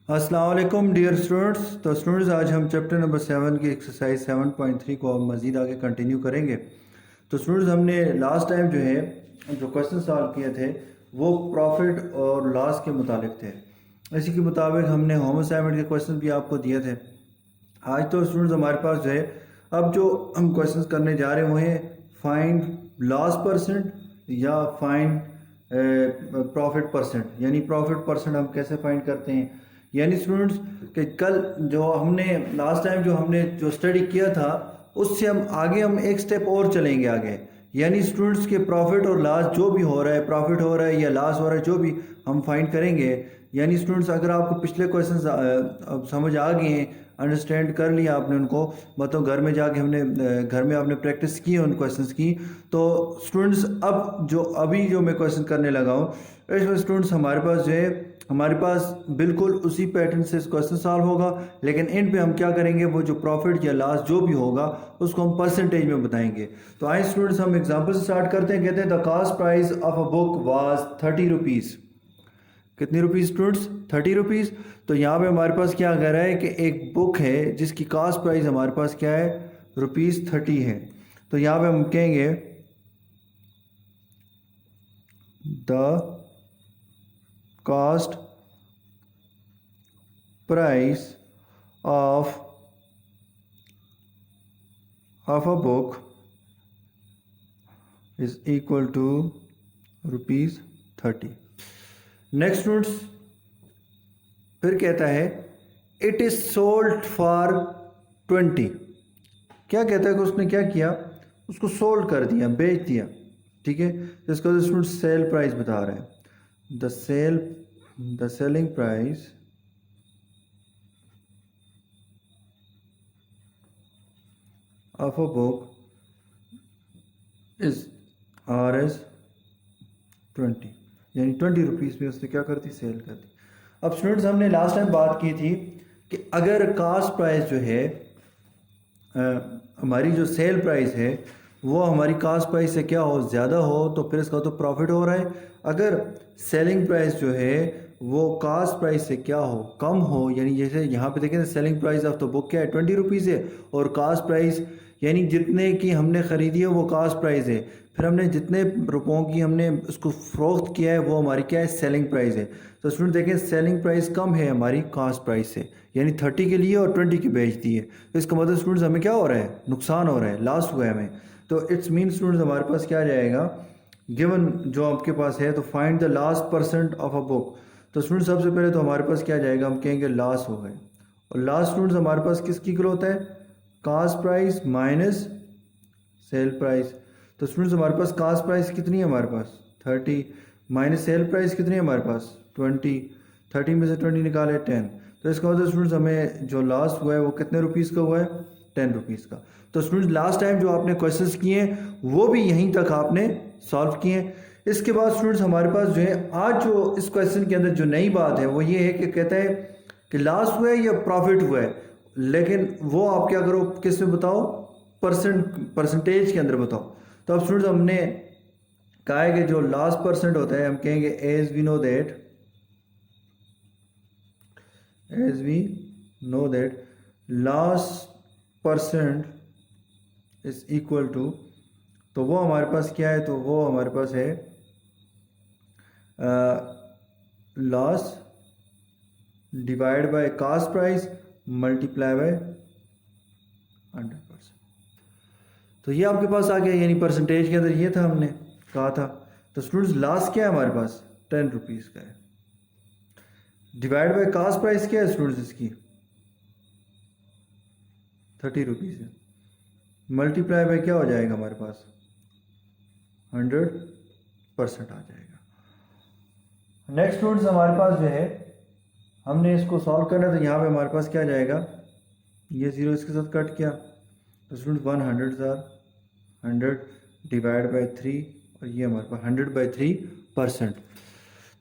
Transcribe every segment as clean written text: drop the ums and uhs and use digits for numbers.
अस्सलाम वालेकुम dear students. तो स्टूडेंट्स आज हम चैप्टर नंबर 7 की एक्सरसाइज 7.3 को अब मज़ीद आगे कंटिन्यू करेंगे। तो स्टूडेंट्स हमने लास्ट टाइम जो है जो क्वेश्चन सॉल्व किए थे वो प्रॉफिट और लॉस के मुतालिक थे। इसी के मुताबिक हमने होम असाइनमेंट के क्वेश्चन भी आपको दिए थे। आज तो स्टूडेंट्स हमारे पास जो है अब जो हम क्वेश्चंस करने जा रहे हैं वो है फाइंड लॉस परसेंट या फाइंड प्रॉफिट परसेंट। यानी प्रॉफिट परसेंट हम कैसे फाइंड करते हैं। यानी स्टूडेंट्स कि कल जो हमने लास्ट टाइम जो हमने जो स्टडी किया था उससे हम एक स्टेप और चलेंगे आगे। यानी स्टूडेंट्स के प्रॉफिट और लॉस जो भी हो रहा है, प्रॉफिट हो रहा है या लॉस हो रहा है, जो भी हम फाइंड करेंगे। यानी स्टूडेंट्स अगर आपको पिछले क्वेश्चंस अब समझ आ गए हैं, अंडरस्टैंड कर लिया आपने उनको, मतलब घर में जाके घर में आपने प्रैक्टिस की है उन क्वेश्चंस की, तो स्टूडेंट्स अभी जो मैं क्वेश्चन करने लगा हूँ इसमें स्टूडेंट्स हमारे पास बिल्कुल उसी पैटर्न से क्वेश्चन सॉल्व होगा। लेकिन इन पे हम क्या करेंगे, वो जो प्रॉफिट या लॉस जो भी होगा उसको हम परसेंटेज में बताएंगे। तो आइए स्टूडेंट्स हम एग्जांपल से स्टार्ट करते हैं। कहते हैं the cost price of a book was 30 rupees. कितनी रुपीज़ स्टूडेंट्स? 30 रुपीज़। तो यहाँ पे हमारे पास क्या कह रहा है कि एक बुक है जिसकी कॉस्ट प्राइस हमारे पास क्या है, ₹30 है। तो यहाँ पे हम कहेंगे the cost price of a book is equal to ₹30। Next students फिर कहता है इट इज सोल्ड फॉर 20। क्या कहता है कि उसने क्या किया, उसको सोल्ड कर दिया, बेच दिया। ठीक है, इसका स्टूडेंट सेल प्राइस बता रहा है। The selling price of a book is Rs 20। यानी 20 रुपीज़ में उसने क्या कर दी, सेल कर दी। अब स्टूडेंट्स हमने लास्ट टाइम बात की थी कि अगर कास्ट प्राइस जो है हमारी जो सेल प्राइस है वो हमारी कास्ट प्राइस से क्या हो, ज़्यादा हो, तो फिर इसका तो प्रॉफिट हो रहा है। अगर सेलिंग प्राइस जो है वो कास्ट प्राइस से क्या हो, कम हो, यानी जैसे यहाँ पे देखें selling price of the book क्या है, 20 रुपीज़ है, और कास्ट प्राइस यानी जितने की हमने ख़रीदी है वो कास्ट प्राइस है, फिर हमने जितने रुपयों की हमने उसको फ़रोख्त किया है वो हमारी क्या है, सेलिंग प्राइस है। तो स्टूडेंट देखें सेलिंग प्राइस कम है हमारी कास्ट प्राइस से, यानी 30 के लिए और 20 की बेच दी है। तो इसका मतलब स्टूडेंट्स हमें क्या हो रहा है, नुकसान हो रहा है, लॉस हुआ है हमें। तो इट्स मीन स्टूडेंट्स हमारे पास क्या आ जाएगा, गिवन जो आपके पास है, तो find the last percent of a book. तो स्टूडेंट सबसे पहले तो हमारे पास क्या आ जाएगा, हम कहेंगे लॉस हो गए। और लास्ट स्टूडेंट्स हमारे पास किसकी इक्वल होता है, cost price minus sale price. तो स्टूडेंट्स हमारे पास कास्ट प्राइस कितनी है, हमारे पास 30, माइनस सेल प्राइस कितनी है हमारे पास 20। 30 में से 20 निकाले 10। तो इसका मतलब स्टूडेंट्स हमें जो लॉस हुआ है वो कितने रुपीज़ का हुआ है, 10 रुपीज़ का। तो स्टूडेंट्स लास्ट टाइम जो आपने क्वेश्चंस किए हैं वो भी यहीं तक आपने सॉल्व किए हैं। इसके बाद स्टूडेंट्स हमारे पास जो है आज जो इस क्वेश्चन के अंदर जो नई बात है वो ये है कि कहता है कि लॉस हुआ है या प्रॉफिट हुआ है, लेकिन वो आप क्या करो, किस में बताओ, परसेंटेज के अंदर बताओ। तो अब स्टूडेंट्स हमने कहा है कि जो लास्ट परसेंट होता है हम कहेंगे as we know that last percent is equal to, तो वो हमारे पास क्या है, तो वो हमारे पास है loss divide by cost price multiply by 100%। तो ये आपके पास आ गया, यानी परसेंटेज के अंदर ये था हमने कहा था। तो स्टूडेंट्स लास्ट क्या है हमारे पास, 10 रुपीज़ का है, डिवाइड बाय कास्ट प्राइस क्या है स्टूडेंट्स इसकी 30 रुपीज़ है, मल्टीप्लाई बाय क्या हो जाएगा हमारे पास 100% आ जाएगा। नेक्स्ट स्टूडेंट्स हमारे पास जो है हमने इसको सॉल्व करना है, तो यहाँ पे हमारे पास क्या जाएगा, ये जीरो इसके साथ कट किया, तो स्टूडेंट 100 डिवाइड बाई 3, और ये हमारे पास 100/3%।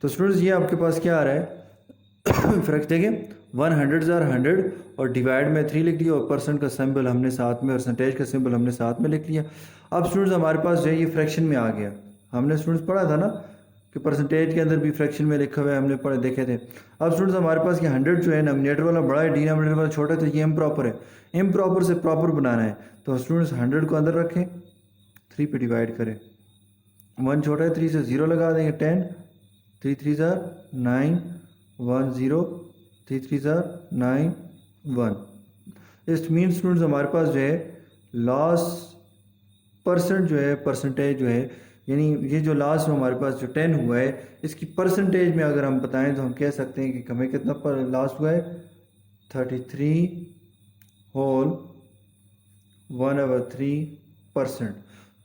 तो स्टूडेंट्स ये आपके पास क्या आ रहा है फ़र्क देखें, 100 और डिवाइड में 3 लिख दिया, और परसेंट का सिंबल हमने साथ में, परसेंटेज का सिंबल हमने साथ में लिख लिया। अब स्टूडेंट्स हमारे पास जो है ये फ्रैक्शन में आ गया। हमने स्टूडेंट्स पढ़ा था ना कि परसेंटेज के अंदर भी फ्रैक्शन में लिखा हुआ है, हमने पढ़े देखे थे। अब स्टूडेंट्स हमारे पास ये 100 जो है नोमिनेटर वाला बड़ा है, डिनोमिनेटर वाला छोटा है, तो ये इम्प्रॉपर है। इम्प्रॉपर से प्रॉपर बनाना है तो स्टूडेंट्स 100 को अंदर रखें, 3 पे डिवाइड करें, 1 छोटा है 3 से 0 लगा देंगे, 10, 3 3 ज़ार 9, 1 0, 3 3 ज़ार 9 1। इस मीन स्टूडेंट्स हमारे पास जो है लास्ट परसेंट जो है परसेंटेज जो है, यानी ये जो लास्ट में हमारे पास जो 10 हुआ है इसकी परसेंटेज में अगर हम बताएं तो हम कह सकते हैं कि हमें कितना पर लास्ट हुआ है 33.1/3%।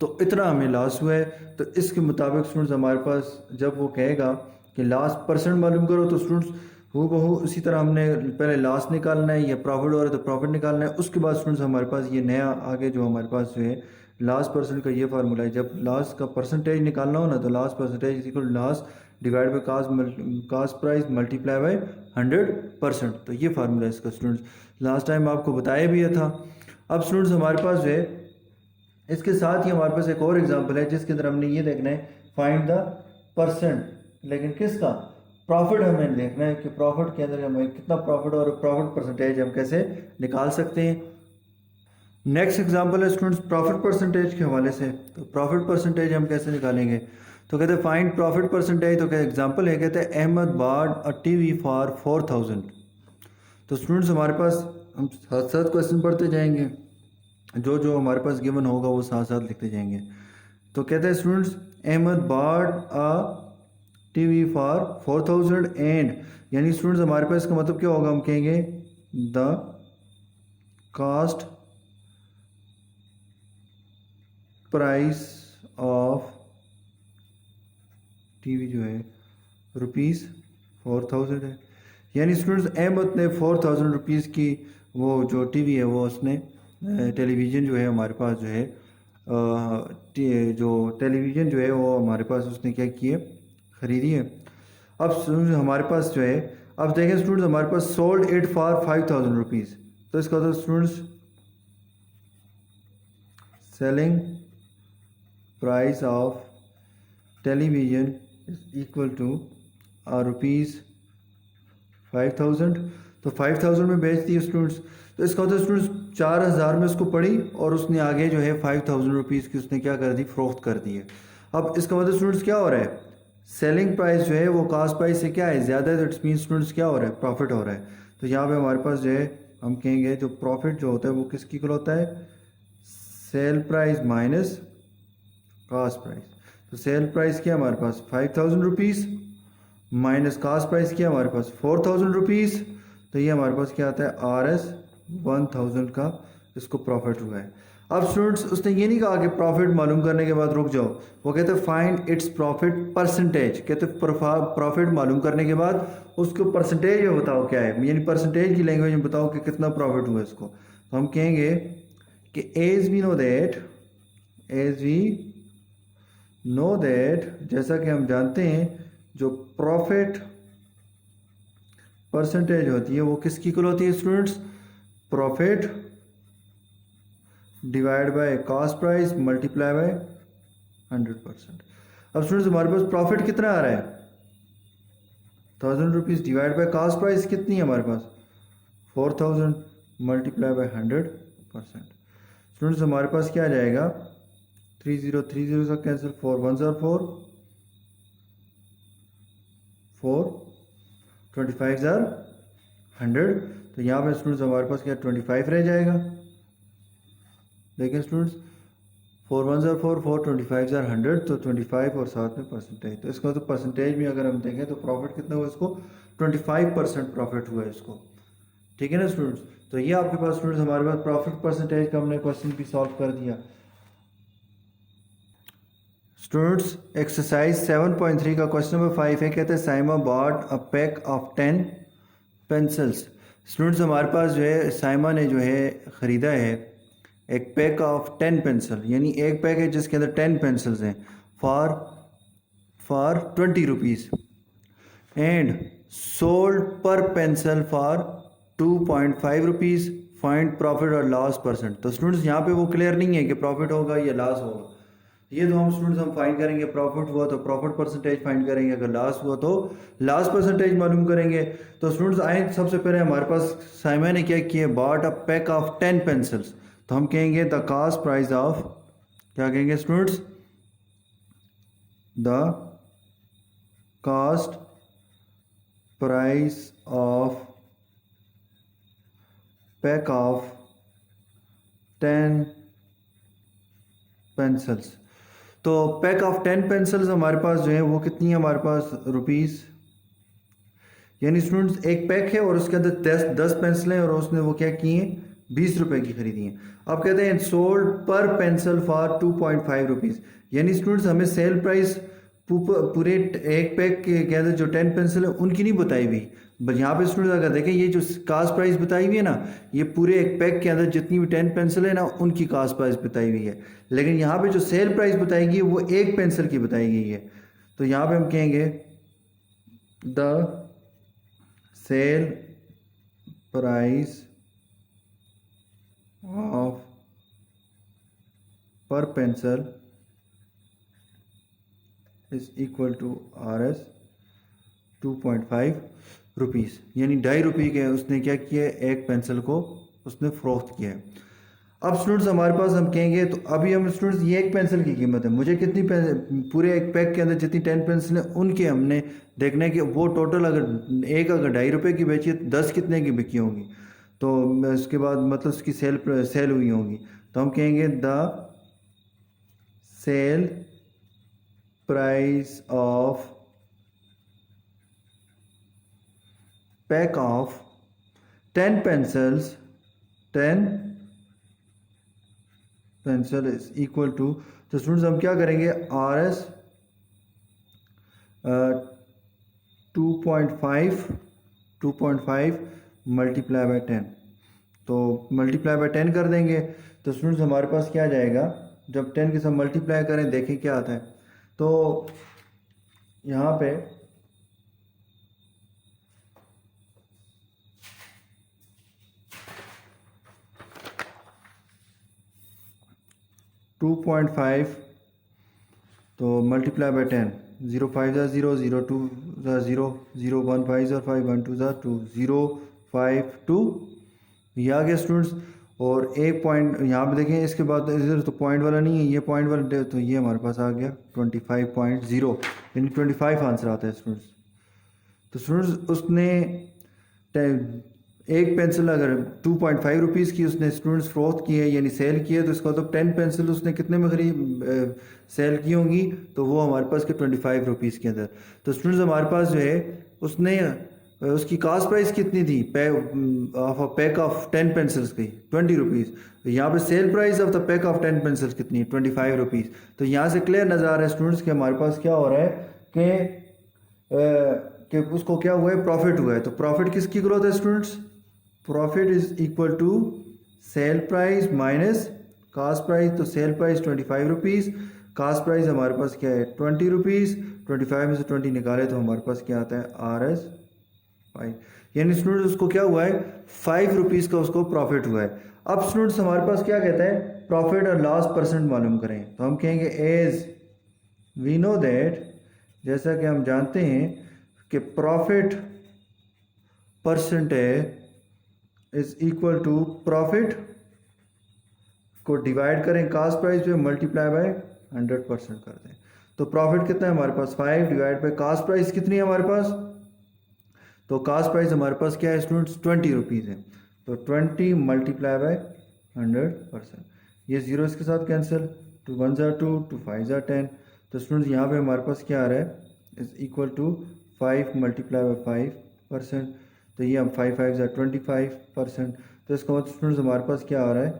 तो इतना हमें लॉस हुआ है। तो इसके मुताबिक स्टूडेंट्स हमारे पास जब वो कहेगा कि लास्ट परसेंट मालूम करो तो स्टूडेंट्स हूबहू उसी तरह हमने पहले लॉस निकालना है या प्रॉफिट हो रहा है तो प्रॉफिट निकालना है। उसके बाद स्टूडेंट्स हमारे पास ये नया आगे जो हमारे पास जो है लास्ट परसेंट का ये फार्मूला है, जब लास्ट का परसेंटेज निकालना हो ना तो last percentage is equal last divide by cost price multiply by 100%। तो ये फार्मूला है इसका स्टूडेंट्स, लास्ट टाइम आपको बताया भी था। अब स्टूडेंट्स हमारे पास जो है इसके साथ ही हमारे पास एक और एग्जांपल है जिसके अंदर हमने ये देखना है फाइंड द परसेंट, लेकिन किसका प्रॉफिट हमें देखना है कि प्रॉफिट के अंदर हमें कितना प्रॉफिट और प्रॉफिट परसेंटेज हम कैसे निकाल सकते हैं। नेक्स्ट एग्जांपल है स्टूडेंट्स प्रॉफिट परसेंटेज के हवाले से। तो प्रॉफिट परसेंटेज हम कैसे निकालेंगे, तो कहते हैं फाइंड प्रॉफिट परसेंटेज। तो कहते एग्जांपल है, कहते हैं Ahmad bought a TV for 4000। तो स्टूडेंट्स हमारे पास हम साथ साथ क्वेश्चन पढ़ते जाएंगे, जो जो हमारे पास गिवन होगा वो साथ साथ लिखते जाएंगे। तो कहते हैं students Ahmad bought a TV for 4000 and, यानी स्टूडेंट्स हमारे पास इसका मतलब क्या होगा, हम कहेंगे the cost price of TV जो है ₹4000 है। यानी स्टूडेंट्स अहमद ने 4000 रुपीज़ की वो जो टीवी है वो उसने टेलीविज़न जो है हमारे पास जो है जो टेलीविज़न जो है वो हमारे पास उसने क्या किए ख़रीदी है। अब स्टूडेंट्स हमारे पास जो है, अब देखें स्टूडेंट्स हमारे पास सोल्ड इट फॉर 5000 रुपीज़। तो इसका तो students selling price of television is equal to ₹5000। तो 5000 में बेच दी स्टूडेंट्स। तो इसका होता है स्टूडेंट्स 4000 में उसको पड़ी और उसने आगे जो है 5000 रुपीज़ की उसने क्या कर दी, फरोख्त कर दी है। अब इसका मतलब स्टूडेंट्स क्या हो रहा है, सेलिंग प्राइस जो है वो कास्ट प्राइस से क्या है ज़्यादा है, तो इट्स मीन स्टूडेंट्स क्या हो रहा है, प्रॉफिट हो रहा है। तो यहाँ पे हमारे पास जो है हम कहेंगे जो प्रॉफिट जो होता है वो किसकी इक्वल होता है, cell price minus cost price. तो सेल प्राइस क्या हमारे पास 5000 रुपीज़ माइनस कास्ट प्राइस क्या हमारे पास 4000 रुपीज़। तो ये हमारे पास क्या आता है RS 1000 का इसको प्रॉफिट हुआ है। अब स्टूडेंट्स उसने ये नहीं कहा कि प्रॉफिट मालूम करने के बाद रुक जाओ, वो कहते हैं फाइंड इट्स प्रॉफिट परसेंटेज। कहते हैं प्रॉफिट मालूम करने के बाद उसको परसेंटेज में बताओ क्या है, यानी परसेंटेज की लैंग्वेज में बताओ कि कितना प्रॉफिट हुआ इसको। तो हम कहेंगे कि एज वी नो दैट जैसा कि हम जानते हैं जो प्रॉफिट परसेंटेज होती है वो किसकी इक्वल होती है students, profit divide by cost price multiply by 100%। अब स्टूडेंट्स हमारे पास प्रॉफिट कितना आ रहा है 1000 rupees divide by cost price कितनी है हमारे पास 4000 मल्टीप्लाई बाय 100%। स्टूडेंट्स हमारे पास क्या आ जाएगा 3030 से कैंसिल 4 1 4 4 25 100। तो यहाँ पे स्टूडेंट्स हमारे पास क्या 25 रह जाएगा। देखिए स्टूडेंट्स 4 1 4 4 25 100, तो 25 और साथ में परसेंटेज। तो इसका तो परसेंटेज में अगर हम देखें तो प्रॉफिट कितना हुआ इसको 25% प्रॉफिट हुआ है इसको, ठीक है ना स्टूडेंट्स। तो ये आपके पास स्टूडेंट्स हमारे पास प्रॉफिट परसेंटेज का हमने क्वेश्चन भी सॉल्व कर दिया। स्टूडेंट्स एक्सरसाइज 7.3 का क्वेश्चन नंबर 5 है, कहते हैं Saima bought a pack of 10 pencils. Students हमारे पास जो है साइमा ने जो है ख़रीदा है एक पैक ऑफ 10 पेंसिल, यानी एक पैक है जिसके अंदर 10 पेंसिल्स हैं फॉर 20 रुपीज़ एंड सोल्ड पर pencil for 2.5 rupees. Find profit और लॉस परसेंट। तो स्टूडेंट्स यहाँ पे वो क्लियर नहीं है कि प्रॉफिट होगा या लॉस होगा। ये तो हम स्टूडेंट्स हम फाइंड करेंगे, प्रॉफिट हुआ तो प्रॉफिट परसेंटेज फाइंड करेंगे, अगर लॉस हुआ तो लॉस परसेंटेज मालूम करेंगे। तो स्टूडेंट्स आए सबसे पहले हमारे पास साइमन ने क्या किया, bought a pack of 10 pencils. तो हम कहेंगे द कॉस्ट प्राइस ऑफ, क्या कहेंगे students, the cost price of pack of 10 pencils. तो पैक ऑफ 10 पेंसिल्स हमारे पास जो है वो कितनी है हमारे पास, रुपीज़, यानी स्टूडेंट्स एक पैक है और उसके अंदर 10 पेंसिलें और उसने वो क्या की हैं, 20 रुपए की खरीदी हैं। अब कहते हैं सोल्ड पर पेंसिल फॉर 2.5 रुपीज़, यानी स्टूडेंट्स हमें सेल प्राइस पूरे एक पैक के अंदर जो 10 पेंसिल है उनकी नहीं बताई हुई। बट यहाँ पे स्टूडेंट्स अगर देखें ये जो कास्ट प्राइस बताई हुई है ना, ये पूरे एक पैक के अंदर जितनी भी 10 पेंसिल है ना उनकी कास्ट प्राइस बताई हुई है। लेकिन यहाँ पे जो सेल प्राइस बताई गई है वो एक पेंसिल की बताई गई है। तो यहाँ पे हम कहेंगे the sale price of per pencil is equal to RS 2.5 rupees, यानी 2.5 रुपये के उसने क्या किया है, एक पेंसिल को उसने फरोख्त किया है। अब स्टूडेंट्स हमारे पास हम कहेंगे, तो अभी हम स्टूडेंट्स ये एक पेंसिल की कीमत है, मुझे कितनी पूरे एक पैक के अंदर जितनी 10 पेंसिल है उनके हमने देखना है कि वो टोटल अगर एक अगर 2.5 रुपये की बेची है 10 कितने की बिकी होंगी, तो उसके बाद मतलब उसकी सेल हुई होंगी। तो हम कहेंगे the sale price of pack of 10 pencils 10 pencil is equal to, तो स्टूडेंट्स हम क्या करेंगे, RS 2.5 मल्टीप्लाई बाई 10, तो मल्टीप्लाई बाई 10 कर देंगे। तो स्टूडेंट्स हमारे पास क्या आ जाएगा, जब 10 के साथ मल्टीप्लाई करें देखें क्या आता है। तो यहाँ पे 2.5 तो मल्टीप्लाई बाई 10, 0 5 0 0 2 0 0 1 5 5 1 2 2 0 5 2, ये आ गया स्टूडेंट्स। और एक पॉइंट यहाँ पे देखें, इसके बाद इधर तो पॉइंट वाला नहीं है, ये पॉइंट वाला, तो ये हमारे पास आ गया 25.0, यानी 25 आंसर आता है स्टूडेंट्स। तो स्टूडेंट्स उसने एक पेंसिल अगर 2.5 रुपीज़ की उसने स्टूडेंट्स फरोख्त की है यानी सेल की है, तो इसका मतलब 10 पेंसिल उसने कितने में सेल की होंगी, तो वो हमारे पास के 25 रुपीज़ के अंदर। तो स्टूडेंट्स हमारे पास जो है उसने उसकी कास्ट प्राइस कितनी थी पैक ऑफ 10 पेंसिल्स की, 20 रुपीज़। यहाँ पे cell price of the pack of 10 pencils कितनी, 25 रुपीज़। तो यहाँ से क्लियर नज़र आ रहा है स्टूडेंट्स कि हमारे पास क्या हो रहा है कि उसको क्या हुआ है, प्रॉफिट हुआ है। तो प्रॉफिट किसकी ग्रोथ है students, profit is equal to sell price minus cost price. तो sell price 25 rupees, cost price हमारे पास क्या है 20 रुपीज़, 25 में से 20 निकाले तो हमारे पास क्या आता है RS 5, यानी स्टूडेंट्स उसको क्या हुआ है 5 रुपीज़ का उसको प्रॉफिट हुआ है। अब स्टूडेंट्स हमारे पास क्या कहता है, प्रॉफिट और लॉस परसेंट मालूम करें। तो हम कहेंगे एज वी नो दैट, जैसा कि हम जानते हैं कि profit percentage is equal to profit को डिवाइड करें कास्ट प्राइस पे, मल्टीप्लाई बाय 100% कर दें। तो प्रॉफिट कितना है हमारे पास 5 डिवाइड बाय कास्ट प्राइस कितनी है हमारे पास, तो कास्ट प्राइस हमारे पास क्या है स्टूडेंट्स 20 रुपीज़ है। तो 20 मल्टीप्लाई बाय 100%, ये जीरो इसके साथ कैंसिल, 2 1 2 2 5 10। तो स्टूडेंट्स यहाँ पे हमारे पास क्या आ रहा है, is equal to 5 multiply by 5%, तो ये हम 5 5 25%। तो इसका मतलब स्टूडेंट्स हमारे पास क्या आ रहा है,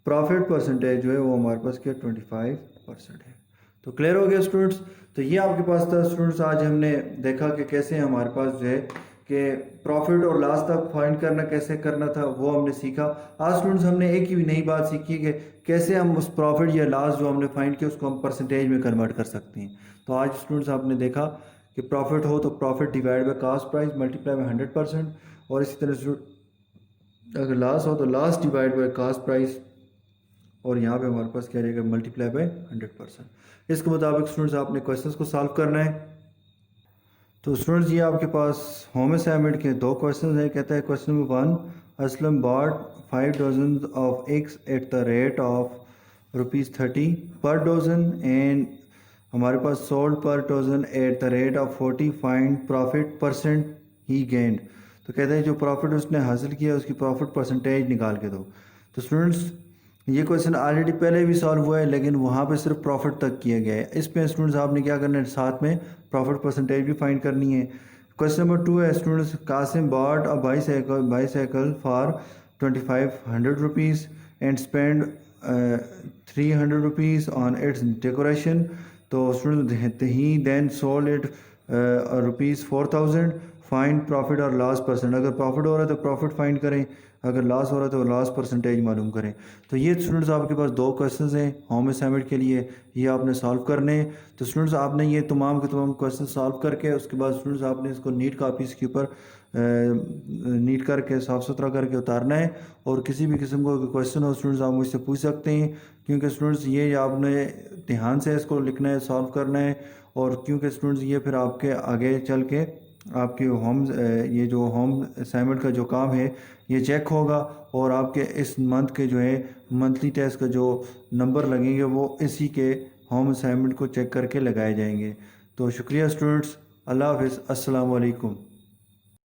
प्रॉफिट परसेंटेज जो है वो हमारे पास क्या 25% है। तो क्लियर हो गया स्टूडेंट्स। तो ये आपके पास था स्टूडेंट्स, आज हमने देखा कि कैसे हमारे पास जो है कि प्रॉफिट और लॉस तक फाइंड करना कैसे करना था, वो हमने सीखा। आज स्टूडेंट्स हमने एक ही नई बात सीखी कि कैसे हम उस प्रॉफिट या लॉस जो हमने फाइंड किया उसको हम परसेंटेज में कन्वर्ट कर सकते हैं। तो आज स्टूडेंट्स आपने देखा कि प्रॉफिट हो तो profit divide by cost price multiply by 100%, और इसी तरह से अगर लॉस हो तो loss divide by cost price और यहाँ पे हमारे पास क्या रहेगा, मल्टीप्लाई बाय 100%। इसके मुताबिक स्टूडेंट्स आपने क्वेश्चंस को सॉल्व करना है। तो स्टूडेंट्स ये आपके पास होम असाइनमेंट के 2 क्वेश्चन है। कहता है question number 1, Aslam bought 5 dozen of eggs at the rate of ₹30 per dozen and हमारे पास sold per dozen at the rate of 40, find profit percent he gained. तो कहते हैं जो प्रॉफिट उसने हासिल किया उसकी प्रॉफिट परसेंटेज निकाल के दो। तो स्टूडेंट्स ये क्वेश्चन ऑलरेडी पहले भी सॉल्व हुआ है, लेकिन वहाँ पे सिर्फ प्रॉफिट तक किया गया है। इस पे स्टूडेंट्स आपने क्या करना है, साथ में प्रॉफिट परसेंटेज भी फाइंड करनी है। क्वेश्चन नंबर 2 है students, Kasim bought a bicycle for ₹2500 and spend ₹300 on its decoration. तो student he then sold it ₹4000, find profit और लॉस परसेंट। अगर प्रॉफिट हो रहा है तो प्रॉफिट फाइंड करें, अगर लॉस हो रहा है तो लॉस परसेंटेज मालूम करें। तो ये स्टूडेंट्स आपके पास 2 क्वेश्चंस हैं होम असाइनमेंट के लिए, ये आपने सॉल्व करने हैं। तो स्टूडेंट्स आपने ये तमाम के तमाम क्वेश्चन सॉल्व करके उसके बाद स्टूडेंट्स आपने इसको नीट कापीज़ के ऊपर नीट करके साफ़ सुथरा करके उतारना है। और किसी भी किस्म का क्वेश्चन हो स्टूडेंट्स आप मुझसे पूछ सकते हैं, क्योंकि स्टूडेंट्स ये आपने ध्यान से इसको लिखना है, सॉल्व करना है। और क्योंकि स्टूडेंट्स ये फिर आपके आगे चल के आपके ये जो होम असाइनमेंट का जो काम है ये चेक होगा, और आपके इस मंथ के जो है मंथली टेस्ट का जो नंबर लगेंगे वो इसी के होम असाइनमेंट को चेक करके लगाए जाएंगे। तो शुक्रिया स्टूडेंट्स, अल्लाह हाफिज़, अस्सलाम वालेकुम।